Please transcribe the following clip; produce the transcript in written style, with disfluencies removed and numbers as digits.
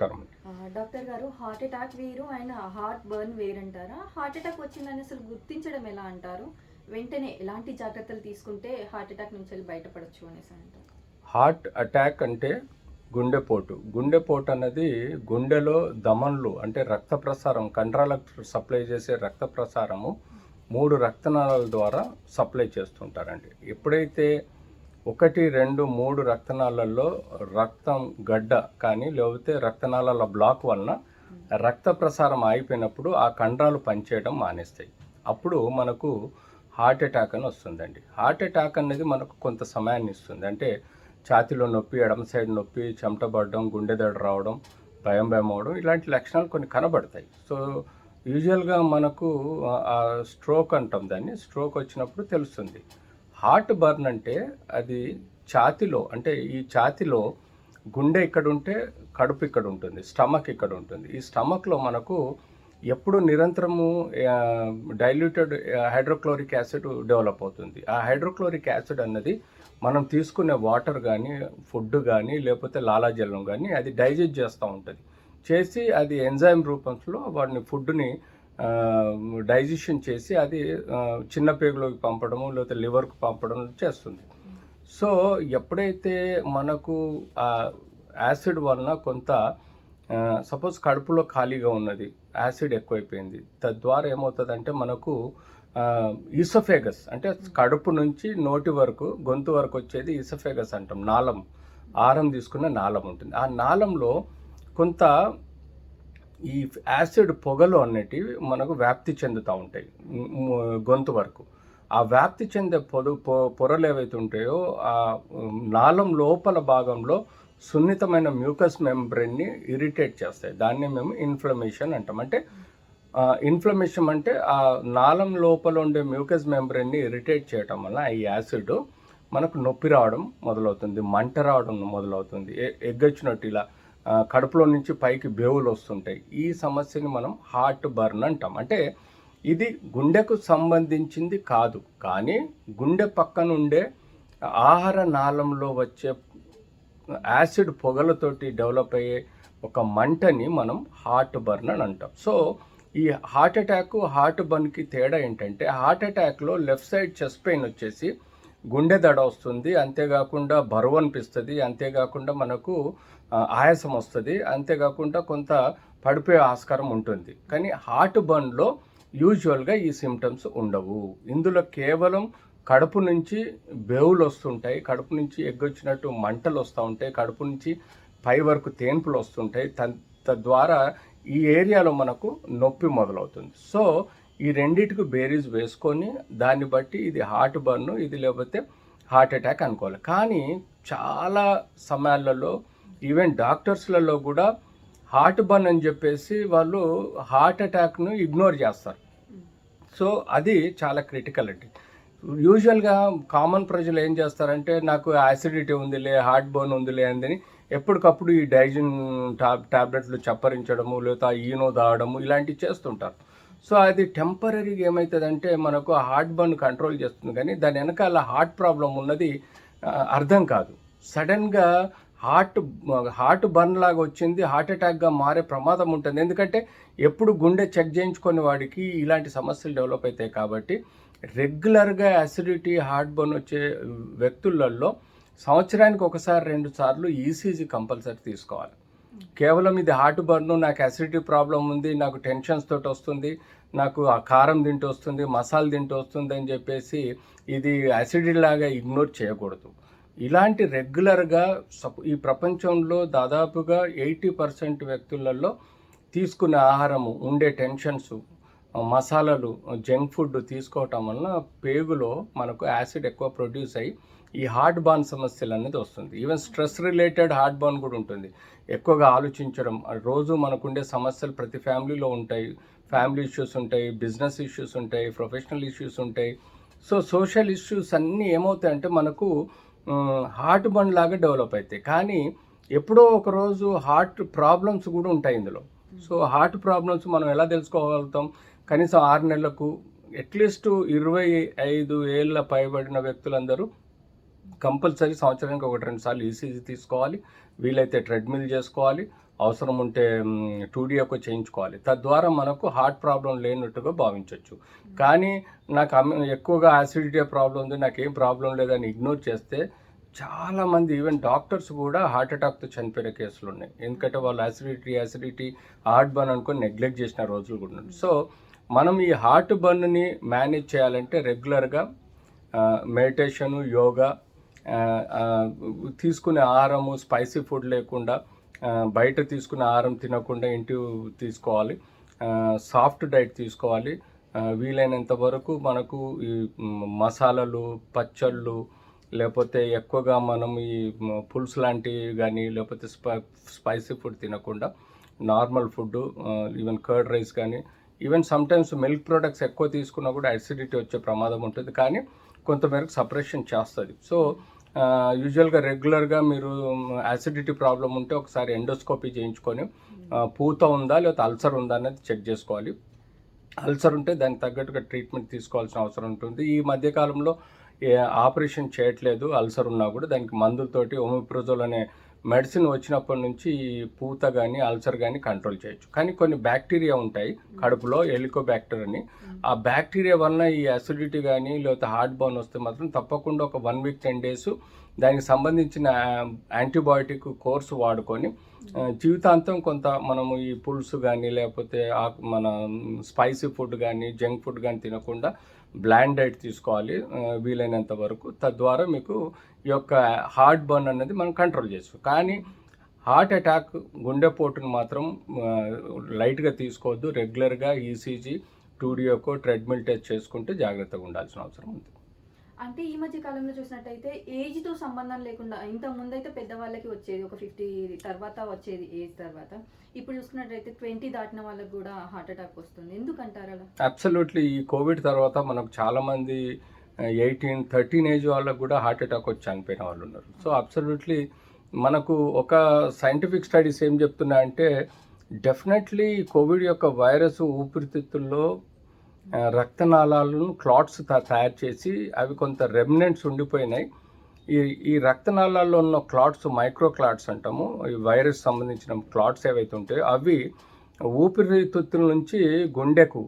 నమస్కారం. డాక్టర్ గారు, heart attack వేరు అండ్ హార్ట్ బర్న్ వేరంటారా? హార్ట్ అటాక్ వచ్చిందని అసలు గుర్తించడం ఎలా అంటారు? వెంటనే ఎలాంటి జాగ్రత్తలు తీసుకుంటే హార్ట్ అటాక్ నుంచి బయటపడొచ్చు అనేసి అంటారు? హార్ట్ అటాక్ అంటే గుండెపోటు. గుండెపోటు అన్నది గుండెలో ధమనులు అంటే రక్త ప్రసారం, కండరాలకు సప్లై చేసే రక్త ప్రసారము 3 రక్తనాళాల ద్వారా సప్లై చేస్తుంటారండి. ఎప్పుడైతే 1, 2, 3 రక్తనాళాల్లో రక్తం గడ్డ కానీ లేకపోతే రక్తనాళాల బ్లాక్ వలన రక్త ప్రసారం ఆగిపోయినప్పుడు ఆ కండరాలు పనిచేయడం మానేస్తాయి. అప్పుడు మనకు హార్ట్ అటాక్ అని వస్తుందండి. హార్ట్ అటాక్ అనేది మనకు కొంత సమయాన్ని ఇస్తుంది. అంటే ఛాతీలో నొప్పి, ఎడమ సైడ్ నొప్పి, చెమట పడడం, గుండె దడ రావడం, భయం అవడం, ఇలాంటి లక్షణాలు కొన్ని కనబడతాయి. సో యూజువల్గా మనకు స్ట్రోక్ అంటాం దాన్ని. స్ట్రోక్ వచ్చినప్పుడు తెలుస్తుంది. హార్ట్ బర్న్ అంటే అది ఛాతీలో, అంటే ఈ ఛాతీలో గుండె ఇక్కడ ఉంటే కడుపు ఇక్కడ ఉంటుంది, స్టమక్ ఇక్కడ ఉంటుంది. ఈ స్టమక్లో మనకు ఎప్పుడు నిరంతరము డైల్యూటెడ్ హైడ్రోక్లోరిక్ యాసిడ్ డెవలప్ అవుతుంది. ఆ హైడ్రోక్లోరిక్ యాసిడ్ అన్నది మనం తీసుకునే వాటర్ కానీ, ఫుడ్ కానీ, లేకపోతే లాలాజలం కానీ అది డైజెస్ట్ చేస్తూ ఉంటుంది. చేసి అది ఎంజైమ్ రూపంలో వాడిని ఫుడ్ని డైజెషన్ చేసి అది చిన్న పేగులోకి పంపడము లేకపోతే లివర్కు పంపడం చేస్తుంది. సో ఎప్పుడైతే మనకు యాసిడ్ వలన కొంత సపోజ్ కడుపులో ఖాళీగా ఉన్నది, యాసిడ్ ఎక్కువైపోయింది, తద్వారా ఏమవుతుందంటే మనకు ఈసోఫేగస్ అంటే కడుపు నుంచి నోటి వరకు, గొంతు వరకు వచ్చేది ఈసోఫేగస్ అంటాం. నాళం, ఆహారం తీసుకున్న నాళం ఉంటుంది. ఆ నాళంలో కొంత ఈ యాసిడ్ పొగలు అనేటివి మనకు వ్యాప్తి చెందుతూ ఉంటాయి గొంతు వరకు. ఆ వ్యాప్తి చెందే పొరలు ఏవైతే ఉంటాయో ఆ నాళం లోపల భాగంలో సున్నితమైన మ్యూకస్ మెంబ్రెయిన్ని ఇరిటేట్ చేస్తాయి. దాన్ని మేము ఇన్ఫ్లమేషన్ అంటాం. అంటే ఇన్ఫ్లమేషన్ అంటే ఆ నాళం లోపల ఉండే మ్యూకస్ మెంబ్రెయిన్ని ఇరిటేట్ చేయటం వల్ల ఈ యాసిడ్ మనకు నొప్పి రావడం మొదలవుతుంది, మంట రావడం మొదలవుతుంది, ఎగ్గొచ్చినట్టు ఇలా కడుపులో నుంచి పైకి బేవులు వస్తుంటాయి. ఈ సమస్యని మనం హార్ట్ బర్న్ అంటాం. అంటే ఇది గుండెకు సంబంధించింది కాదు, కానీ గుండె పక్కన ఉండే ఆహార నాళంలో వచ్చే యాసిడ్ పొగలతోటి డెవలప్ అయ్యే ఒక మంటని మనం హార్ట్ బర్న్ అని అంటాం. సో ఈ హార్ట్ అటాక్, హార్ట్ బర్న్కి తేడా ఏంటంటే, హార్ట్ అటాక్లో లెఫ్ట్ సైడ్ చెస్ట్ పెయిన్ వచ్చేసి గుండె దడ వస్తుంది, అంతేకాకుండా బరువు అనిపిస్తుంది, అంతేకాకుండా మనకు ఆయాసం వస్తుంది, అంతేకాకుండా కొంత పడిపోయే ఆస్కారం ఉంటుంది. కానీ హార్ట్ బర్న్లో యూజువల్గా ఈ సిమ్టమ్స్ ఉండవు. ఇందులో కేవలం కడుపు నుంచి బేవులు వస్తుంటాయి, కడుపు నుంచి ఎగ్గొచ్చినట్టు మంటలు వస్తూ ఉంటాయి, కడుపు నుంచి పై వరకు తేన్పులు వస్తుంటాయి. తద్వారా ఈ ఏరియాలో మనకు నొప్పి మొదలవుతుంది. సో ఈ రెండింటికి బేరీజ్ వేసుకొని దాన్ని బట్టి ఇది హార్ట్ బర్న్, ఇది లేకపోతే హార్ట్ అటాక్ అనుకోవాలి. కానీ చాలా సమయాలలో ఈవెన్ డాక్టర్స్లలో కూడా హార్ట్ బర్న్ అని చెప్పేసి వాళ్ళు హార్ట్ అటాక్ను ఇగ్నోర్ చేస్తారు. సో అది చాలా క్రిటికల్ అండి. యూజువల్గా కామన్ ప్రజలు ఏం చేస్తారంటే, నాకు యాసిడిటీ ఉందిలే, హార్ట్ బర్న్ ఉందిలే అని ఎప్పటికప్పుడు ఈ డైజన్ టాబ్లెట్లు చప్పరించడము లేదా ఈనో తాగడము ఇలాంటివి చేస్తుంటారు. సో అది టెంపరీగా ఏమవుతుందంటే మనకు హార్ట్ బర్న్ కంట్రోల్ చేస్తుంది, కానీ దాని వెనకాల హార్ట్ ప్రాబ్లం ఉన్నది అర్థం కాదు. సడన్గా హార్ట్ బర్న్ లాగా వచ్చింది హార్ట్ అటాక్గా మారే ప్రమాదం ఉంటుంది. ఎందుకంటే ఎప్పుడు గుండె చెక్ చేయించుకునే వాడికి ఇలాంటి సమస్యలు డెవలప్ అవుతాయి. కాబట్టి రెగ్యులర్గా యాసిడిటీ, హార్ట్ బర్న్ వచ్చే వ్యక్తులలో సంవత్సరానికి 1-2 సార్లు ఈసీజీ కంపల్సరీ తీసుకోవాలి. కేవలం ఇది హార్ట్ బర్న్, నాకు యాసిడిటీ ప్రాబ్లం ఉంది, నాకు టెన్షన్స్ తోటి వస్తుంది, నాకు ఆ కారం తింటూ వస్తుంది, మసాలా తింటూ వస్తుంది అని చెప్పేసి ఇది యాసిడిటీ లాగా ఇగ్నోర్ చేయకూడదు. ఇలాంటి రెగ్యులర్గా ఈ ప్రపంచంలో దాదాపుగా 80% వ్యక్తులలో తీసుకునే ఆహారము, ఉండే టెన్షన్స్, మసాలాలు, జంక్ ఫుడ్ తీసుకోవటం వలన పేగులో మనకు యాసిడ్ ఎక్కువ ప్రొడ్యూస్ అయ్యి ఈ హార్ట్ బర్న్ సమస్యలు అనేది వస్తుంది. Even stress related heart burn కూడా ఉంటుంది. ఎక్కువగా ఆలోచించడం, రోజు మనకుండే సమస్యలు ప్రతి ఫ్యామిలీలో ఉంటాయి. ఫ్యామిలీ ఇష్యూస్ ఉంటాయి, బిజినెస్ ఇష్యూస్ ఉంటాయి, ప్రొఫెషనల్ ఇష్యూస్ ఉంటాయి. సో సోషల్ ఇష్యూస్ అన్నీ ఏమవుతాయంటే మనకు హార్ట్ బర్న్ లాగా డెవలప్ అవుతాయి. కానీ ఎప్పుడో ఒకరోజు హార్ట్ ప్రాబ్లమ్స్ కూడా ఉంటాయి ఇందులో. సో హార్ట్ ప్రాబ్లమ్స్ మనం ఎలా తెలుసుకోగలుగుతాం? కనీసం 6 నెలలకు అట్లీస్ట్ 25 ఏళ్ళ పైబడిన వ్యక్తులందరూ కంపల్సరీ సంవత్సరానికి 1-2 సార్లు ఈసీజీ తీసుకోవాలి. వీలైతే ట్రెడ్మిల్ చేసుకోవాలి. అవసరం ఉంటే 2D చేయించుకోవాలి. తద్వారా మనకు హార్ట్ ప్రాబ్లం లేనట్టుగా భావించవచ్చు. కానీ నాకు ఎక్కువగా యాసిడిటీ ప్రాబ్లం ఉంది, నాకేం ప్రాబ్లం లేదని ఇగ్నోర్ చేస్తే చాలామంది ఈవెన్ డాక్టర్స్ కూడా హార్ట్ అటాక్తో చనిపోయిన కేసులు ఉన్నాయి. ఎందుకంటే వాళ్ళు యాసిడిటీ హార్ట్ బర్న్ అనుకొని నెగ్లెక్ట్ చేసిన రోజులు కూడా ఉన్నాయి. సో మనం ఈ హార్ట్ బర్న్ని మేనేజ్ చేయాలంటే రెగ్యులర్గా మెడిటేషను, యోగా, తీసుకునే ఆహారము స్పైసీ ఫుడ్ లేకుండా, బయట తీసుకునే ఆహారం తినకుండా ఇంటి తీసుకోవాలి, సాఫ్ట్ డైట్ తీసుకోవాలి. వీలైనంత వరకు మనకు ఈ మసాలాలు, పచ్చళ్ళు, లేకపోతే ఎక్కువగా మనం ఈ పులుసు లాంటివి కానీ, లేకపోతే స్పైసీ ఫుడ్ తినకుండా normal food, even curd rice కానీ, ఈవెన్ సమ్టైమ్స్ మిల్క్ ప్రొడక్ట్స్ ఎక్కువ తీసుకున్నా కూడా అసిడిటీ వచ్చే ప్రమాదం ఉంటుంది, కానీ కొంతమేరకు సపరేషన్ చేస్తుంది. సో యూజువల్గా రెగ్యులర్గా మీరు యాసిడిటీ ప్రాబ్లం ఉంటే ఒకసారి ఎండోస్కోపీ చేయించుకొని పూత ఉందా లేకపోతే అల్సర్ ఉందా అనేది చెక్ చేసుకోవాలి. అల్సర్ ఉంటే దానికి తగ్గట్టుగా ట్రీట్మెంట్ తీసుకోవాల్సిన అవసరం ఉంటుంది. ఈ మధ్యకాలంలో ఆపరేషన్ చేయట్లేదు, అల్సర్ ఉన్నా కూడా దానికి మందులతోటి ఒమిప్రజోల్ అనే మెడిసిన్ వచ్చినప్పటి నుంచి ఈ పూత కానీ అల్సర్ కానీ కంట్రోల్ చేయొచ్చు. కానీ కొన్ని బ్యాక్టీరియా ఉంటాయి కడుపులో, హెలికోబ్యాక్టర్ అని. ఆ బ్యాక్టీరియా వలన ఈ అసిడిటీ కానీ లేకపోతే హార్ట్ బర్న్ వస్తే మాత్రం తప్పకుండా ఒక 1 వీక్ 10 డేస్ దానికి సంబంధించిన యాంటీబయాటిక్ కోర్సు వాడుకొని జీవితాంతం కొంత మనము ఈ పులుసు కానీ లేకపోతే మన స్పైసీ ఫుడ్ కానీ జంక్ ఫుడ్ కానీ తినకుండా బ్లాండ్ డైట్ తీసుకోవాలి వీలైనంత వరకు. తద్వారా మీకు ఈ యొక్క హార్ట్ బర్న్ అనేది మనం కంట్రోల్ చేసుకోవచ్చు. కానీ హార్ట్ అటాక్, గుండెపోటును మాత్రం లైట్గా తీసుకోవద్దు. రెగ్యులర్గా ఈసీజీ, 2D ట్రెడ్మిల్ టెస్ట్ చేసుకుంటే జాగ్రత్తగా ఉండాల్సిన అవసరం ఉంది. అంటే ఈ మధ్య కాలంలో చూసినట్టయితే ఏజ్తో సంబంధం లేకుండా, ఇంత ముందైతే పెద్దవాళ్ళకి వచ్చేది, ఒక 50 తర్వాత వచ్చేది ఏజ్ తర్వాత. ఇప్పుడు చూసుకున్నట్టయితే 20 దాటిన వాళ్ళకి కూడా హార్ట్ అటాక్ వస్తుంది. ఎందుకంటారు అలా? అబ్సల్యూట్లీ. ఈ కోవిడ్ తర్వాత మనకు చాలామంది 18, 13 ఏజ్ వాళ్ళకు కూడా హార్ట్ అటాక్ వచ్చి చనిపోయిన వాళ్ళు ఉన్నారు. సో అబ్సల్యూట్లీ మనకు ఒక సైంటిఫిక్ స్టడీస్ ఏం చెప్తున్నాయంటే డెఫినెట్లీ కోవిడ్ యొక్క వైరస్ ఊపిరితిత్తుల్లో రక్తనాళాలను క్లాట్స్ తయారు చేసి అవి కొంత రెమినెంట్స్ ఉండిపోయినాయి. ఈ రక్తనాళాల్లో ఉన్న క్లాట్స్ మైక్రో క్లాట్స్ అంటాము. ఈ వైరస్ సంబంధించిన క్లాట్స్ ఏవైతే ఉంటాయో అవి ఊపిరితిత్తుల నుంచి గుండెకు